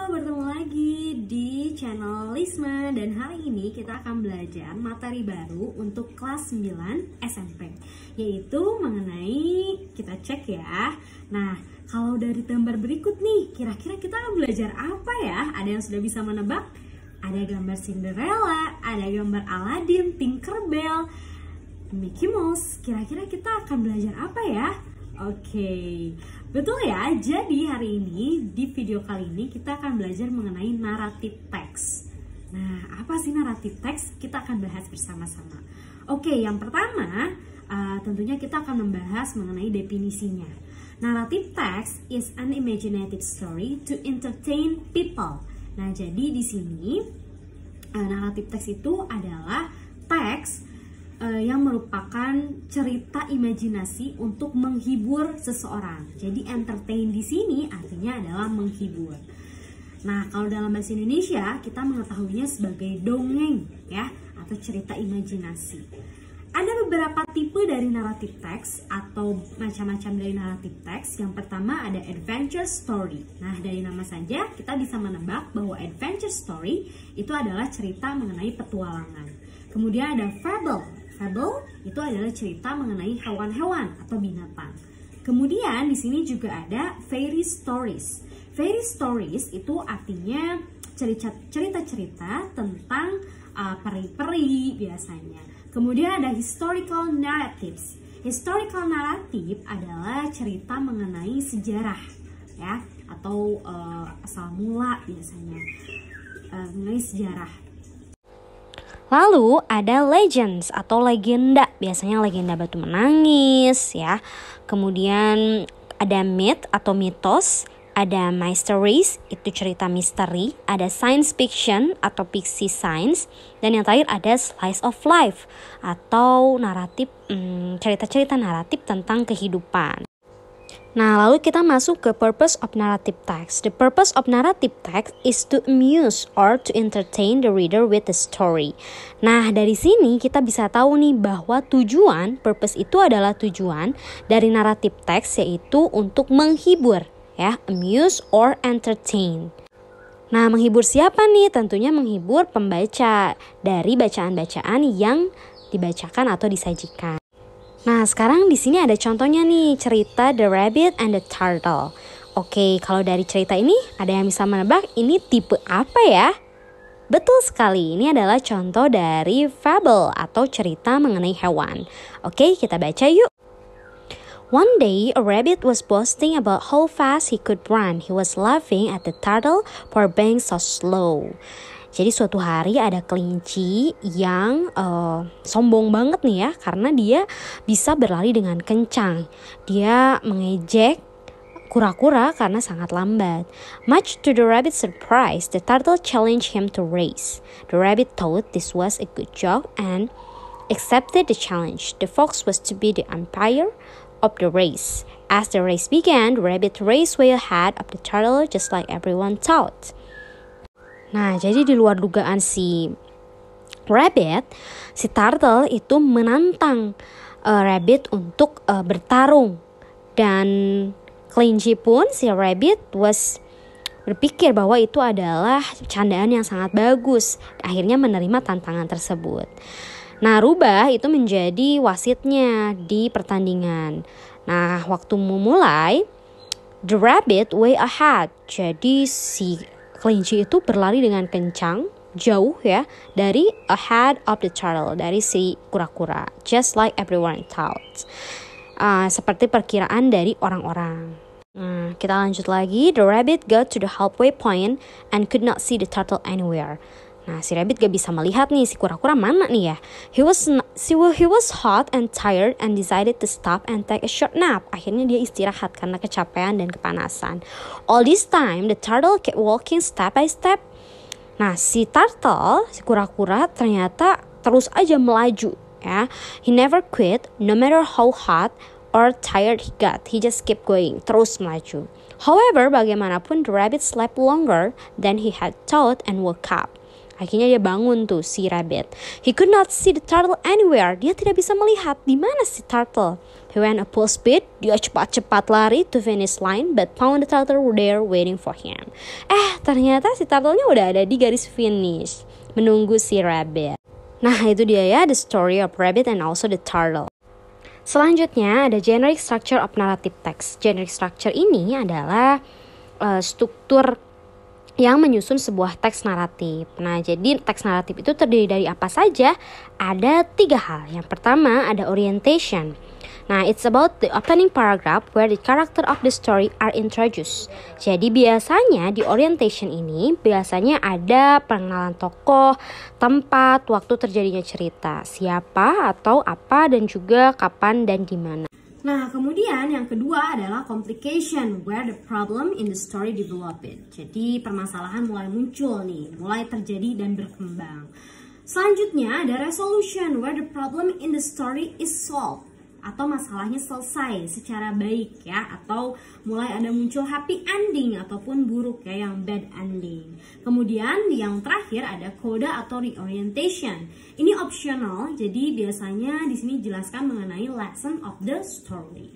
bertemu lagi di channel Lisma dan hari ini kita akan belajar materi baru untuk kelas 9 SMP, yaitu mengenai, kita cek ya. Nah, kalau dari gambar berikut nih, kira-kira kita akan belajar apa ya? Ada yang sudah bisa menebak? Ada gambar Cinderella, ada gambar Aladdin, Tinkerbell, Mickey Mouse. Kira-kira kita akan belajar apa ya? Oke, betul ya. Jadi hari ini di video kali ini kita akan belajar mengenai narrative text. Nah, apa sih narrative text? Kita akan bahas bersama-sama. Oke, yang pertama tentunya kita akan membahas mengenai definisinya. Narrative text is an imaginative story to entertain people. Nah, jadi di sini narrative text itu adalah teks yang merupakan cerita imajinasi untuk menghibur seseorang. Jadi entertain di sini artinya adalah menghibur. Nah, kalau dalam bahasa Indonesia kita mengetahuinya sebagai dongeng ya, atau cerita imajinasi. Ada beberapa tipe dari narrative text atau macam-macam dari narrative text. Yang pertama ada adventure story. Nah, dari nama saja kita bisa menebak bahwa adventure story itu adalah cerita mengenai petualangan. Kemudian ada fable. Fable itu adalah cerita mengenai hewan-hewan atau binatang. Kemudian di sini juga ada fairy stories. Fairy stories itu artinya cerita-cerita tentang peri-peri biasanya. Kemudian ada historical narratives. Historical narrative adalah cerita mengenai sejarah ya, atau asal mula biasanya mengenai sejarah. Lalu ada legends atau legenda, biasanya legenda batu menangis ya. Kemudian ada myth atau mitos, ada mysteries, itu cerita misteri, ada science fiction atau fiksi sains, dan yang terakhir ada slice of life atau naratif, cerita-cerita naratif tentang kehidupan. Nah, lalu kita masuk ke purpose of narrative text. The purpose of narrative text is to amuse or to entertain the reader with the story. Nah, dari sini kita bisa tahu nih bahwa purpose itu adalah tujuan dari narrative text, yaitu untuk menghibur ya, amuse or entertain. Nah, menghibur siapa nih? Tentunya menghibur pembaca dari bacaan-bacaan yang dibacakan atau disajikan. Nah, sekarang di sini ada contohnya nih, cerita The Rabbit and the Turtle. Oke, kalau dari cerita ini ada yang bisa menebak ini tipe apa ya? Betul sekali, ini adalah contoh dari fable atau cerita mengenai hewan. Oke, kita baca yuk. One day, a rabbit was boasting about how fast he could run. He was laughing at the turtle for being so slow. Jadi suatu hari ada kelinci yang sombong banget nih ya, karena dia bisa berlari dengan kencang. Dia mengejek kura-kura karena sangat lambat. Much to the rabbit's surprise, the turtle challenged him to race. The rabbit thought this was a good joke and accepted the challenge. The fox was to be the umpire of the race. As the race began, the rabbit raced way ahead of the turtle just like everyone thought. Nah, jadi di luar dugaan si rabbit, si turtle itu menantang rabbit untuk bertarung. Dan kelinci pun, si rabbit berpikir bahwa itu adalah candaan yang sangat bagus. Akhirnya menerima tantangan tersebut. Nah, rubah itu menjadi wasitnya di pertandingan. Nah, waktu memulai, the rabbit way ahead. Jadi si kelinci itu berlari dengan kencang, jauh ya, dari ahead of the turtle, dari si kura-kura. Just like everyone thought. Seperti perkiraan dari orang-orang. Kita lanjut lagi. The rabbit got to the halfway point and could not see the turtle anywhere. Nah, si rabbit gak bisa melihat nih si kura-kura mana nih ya. He was hot and tired and decided to stop and take a short nap. Akhirnya dia istirahat karena kecapean dan kepanasan. All this time, the turtle kept walking step by step. Nah, si turtle, si kura-kura ternyata terus aja melaju ya. He never quit, no matter how hot or tired he got. He just kept going, terus melaju. However, bagaimanapun, the rabbit slept longer than he had thought and woke up. Akhirnya dia bangun tuh si rabbit. He could not see the turtle anywhere. Dia tidak bisa melihat di mana si turtle. He went a full speed. Dia cepat-cepat lari to finish line, but found the turtle there waiting for him. Ternyata si turtle-nya udah ada di garis finish, menunggu si rabbit. Nah, itu dia ya, the story of rabbit and also the turtle. Selanjutnya ada generic structure of narrative text. Generic structure ini adalah struktur yang menyusun sebuah teks naratif. Nah, jadi teks naratif itu terdiri dari apa saja? Ada 3 hal. Yang pertama ada orientation. Nah, it's about the opening paragraph where the character of the story are introduced. Jadi biasanya di orientation ini biasanya ada pengenalan tokoh, tempat, waktu terjadinya cerita, siapa atau apa dan juga kapan dan di mana. Nah, kemudian yang kedua adalah complication, where the problem in the story developed. Jadi permasalahan mulai muncul nih, mulai terjadi dan berkembang. Selanjutnya ada resolution, where the problem in the story is solved, atau masalahnya selesai secara baik ya, atau mulai ada muncul happy ending ataupun buruk ya, yang bad ending. Kemudian yang terakhir ada coda atau reorientation. Ini optional, jadi biasanya di sini jelaskan mengenai lesson of the story.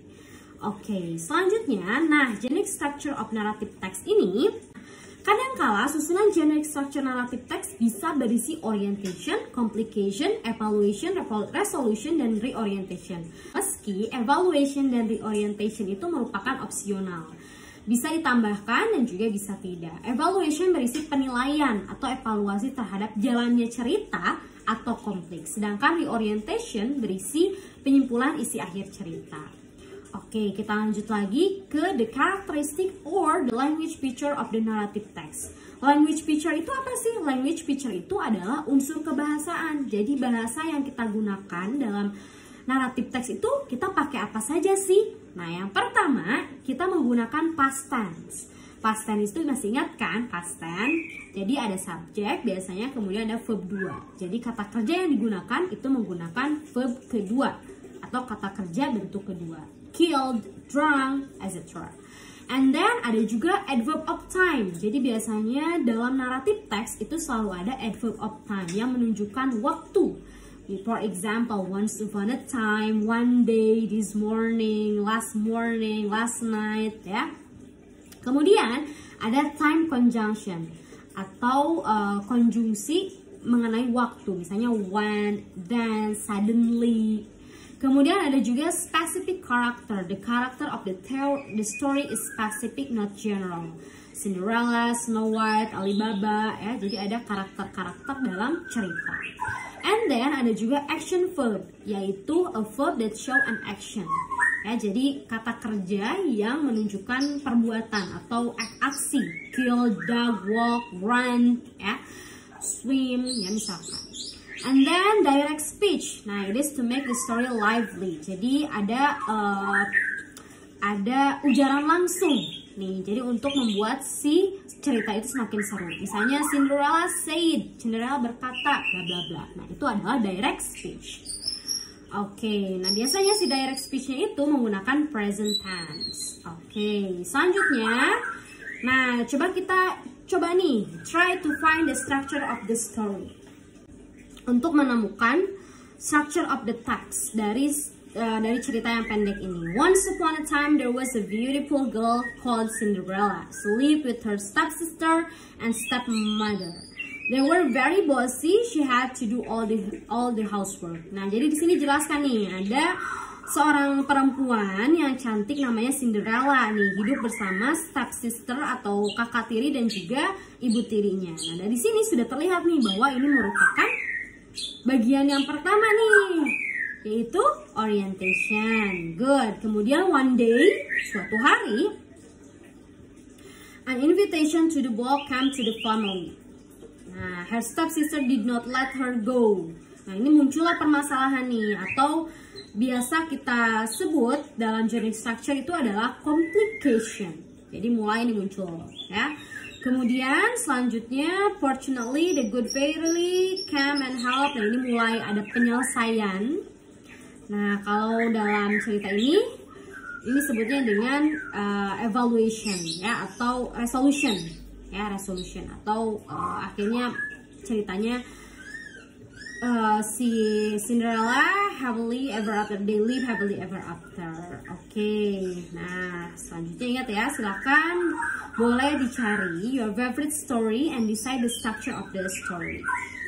Oke, selanjutnya, nah generic structure of narrative text ini kadangkala susunan generic structure narrative text bisa berisi orientation, complication, evaluation, resolution, dan reorientation. Meski evaluation dan reorientation itu merupakan opsional, bisa ditambahkan dan juga bisa tidak. Evaluation berisi penilaian atau evaluasi terhadap jalannya cerita atau konflik, sedangkan reorientation berisi penyimpulan isi akhir cerita. Oke, kita lanjut lagi ke the characteristic or the language feature of the narrative text. Language feature itu apa sih? Language feature itu adalah unsur kebahasaan. Jadi bahasa yang kita gunakan dalam narrative text itu kita pakai apa saja sih? Nah, yang pertama kita menggunakan past tense. Past tense itu masih ingat kan? Past tense. Jadi ada subjek biasanya, kemudian ada verb 2. Jadi kata kerja yang digunakan itu menggunakan verb kedua atau kata kerja bentuk kedua. Killed, drunk, etc. And then ada juga adverb of time. Jadi biasanya dalam narrative text itu selalu ada adverb of time yang menunjukkan waktu. For example, once upon a time, one day, this morning, last night, ya. Kemudian ada time conjunction atau konjungsi mengenai waktu, misalnya when, then, suddenly. Kemudian ada juga specific character. The character of the story is specific, not general. Cinderella, Snow White, Alibaba, ya. Jadi ada karakter-karakter dalam cerita. And then ada juga action verb, yaitu a verb that show an action. Ya, jadi kata kerja yang menunjukkan perbuatan atau aksi. Kill, dog, walk, run, ya, swim, ya misalkan. And then direct speech. Nah, it is to make the story lively. Jadi ada ujaran langsung nih. Jadi untuk membuat si cerita itu semakin seru. Misalnya Cinderella said, Cinderella berkata, bla bla bla. Nah, itu adalah direct speech. Oke, nah biasanya si direct speech-nya itu menggunakan present tense. Oke, selanjutnya, nah coba nih, try to find the structure of the story. Untuk menemukan structure of the text dari cerita yang pendek ini. Once upon a time there was a beautiful girl called Cinderella. She lived with her stepsister and stepmother. They were very bossy. She had to do all the housework. Nah, jadi di sini jelaskan nih, ada seorang perempuan yang cantik namanya Cinderella nih, hidup bersama stepsister atau kakak tiri dan juga ibu tirinya. Nah, dari sini sudah terlihat nih bahwa ini merupakan bagian yang pertama nih, yaitu orientation. Good. Kemudian one day, suatu hari, an invitation to the ball came to the family. Nah, her stepsister did not let her go. Nah, ini muncullah permasalahan nih, atau biasa kita sebut dalam generic structure itu adalah complication. Jadi mulai ini muncul, ya. Kemudian selanjutnya, fortunately the good fairy came and help. Nah, ini mulai ada penyelesaian. Nah, kalau dalam cerita ini sebutnya dengan evaluation, ya, atau resolution. Ya, resolution atau akhirnya ceritanya si Cinderella happily ever after, they live happily ever after. Oke, nah selanjutnya ingat ya, silakan boleh dicari your favorite story and decide the structure of the story.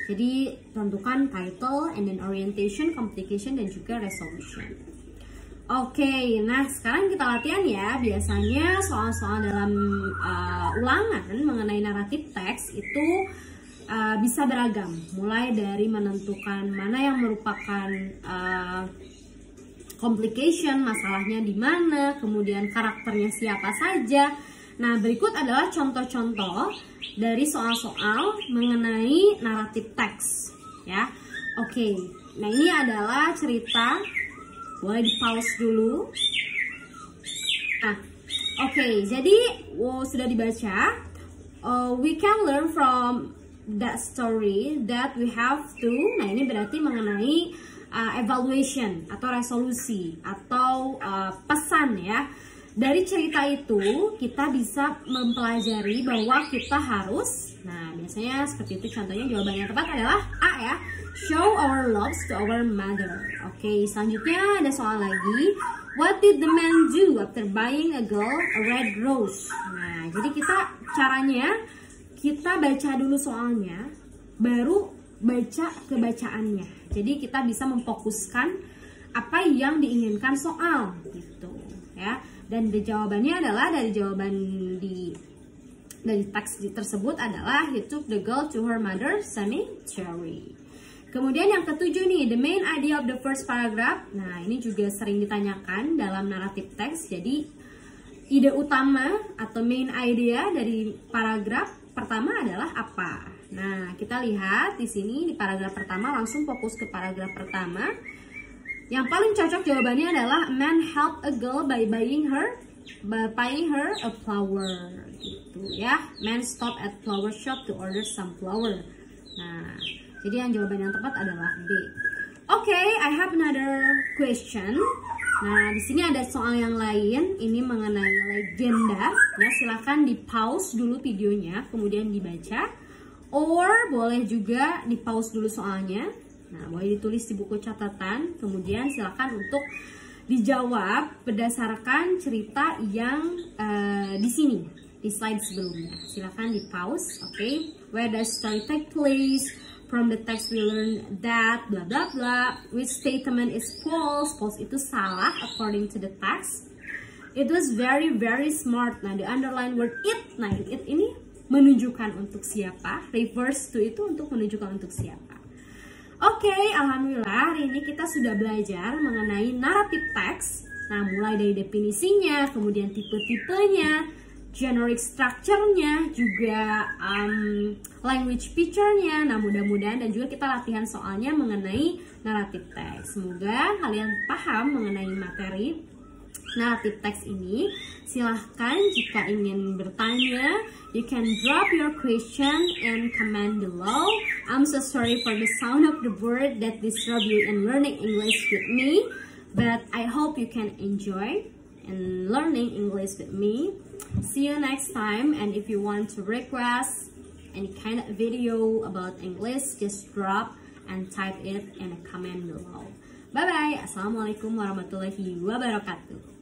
Jadi tentukan title and then orientation, complication, dan juga resolution. Oke, nah sekarang kita latihan ya. Biasanya soal-soal dalam ulangan mengenai naratif teks itu bisa beragam. Mulai dari menentukan mana yang merupakan complication, masalahnya di mana, kemudian karakternya siapa saja. Nah, berikut adalah contoh-contoh dari soal-soal mengenai naratif teks ya. Oke, nah ini adalah cerita. Boleh di pause dulu. Nah, oke, jadi sudah dibaca. We can learn from that story that we have to. Nah, ini berarti mengenai evaluation atau resolusi atau pesan ya. Dari cerita itu kita bisa mempelajari bahwa kita harus, nah biasanya seperti itu contohnya. Jawaban yang tepat adalah A ya, show our loves to our mother. Oke, selanjutnya ada soal lagi. What did the man do after buying a girl a red rose? Nah, jadi caranya kita baca dulu soalnya, baru baca kebacaannya. Jadi kita bisa memfokuskan apa yang diinginkan soal gitu ya. Dan jawabannya adalah dari jawaban dari teks tersebut adalah he took the girl to her mother's cemetery. Kemudian yang ketujuh nih, the main idea of the first paragraph. Nah, ini juga sering ditanyakan dalam naratif teks. Jadi ide utama atau main idea dari paragraf pertama adalah apa? Nah, kita lihat di sini di paragraf pertama, langsung fokus ke paragraf pertama. Yang paling cocok jawabannya adalah a man help a girl by buying her a flower gitu ya. Man stop at flower shop to order some flower. Nah, jadi yang jawaban yang tepat adalah B. Oke, I have another question. Nah, di sini ada soal yang lain, ini mengenai legenda. Ya, silakan di pause dulu videonya, kemudian dibaca. Or boleh juga di pause dulu soalnya. Nah, boleh ditulis di buku catatan, kemudian silakan untuk dijawab berdasarkan cerita yang di sini, di slide sebelumnya. Silakan di pause, oke? Where does story take place? From the text we learn that bla bla bla. Which statement is false? False itu salah according to the text. It was very very smart. Nah, the underline word it. Nah, it ini menunjukkan untuk siapa? Reverse to itu untuk menunjukkan untuk siapa? Oke, alhamdulillah hari ini kita sudah belajar mengenai naratif teks. Nah, mulai dari definisinya, kemudian tipe-tipenya, generic structure-nya, juga language feature-nya. Nah, mudah-mudahan dan juga kita latihan soalnya mengenai naratif teks. Semoga kalian paham mengenai materi naratif teks ini. Silahkan jika ingin bertanya, you can drop your question and comment below. I'm so sorry for the sound of the bird that disturb you in learning English with me, but I hope you can enjoy in learning English with me. See you next time, and if you want to request any kind of video about English, just drop and type it in a comment below. Bye bye. Assalamualaikum warahmatullahi wabarakatuh.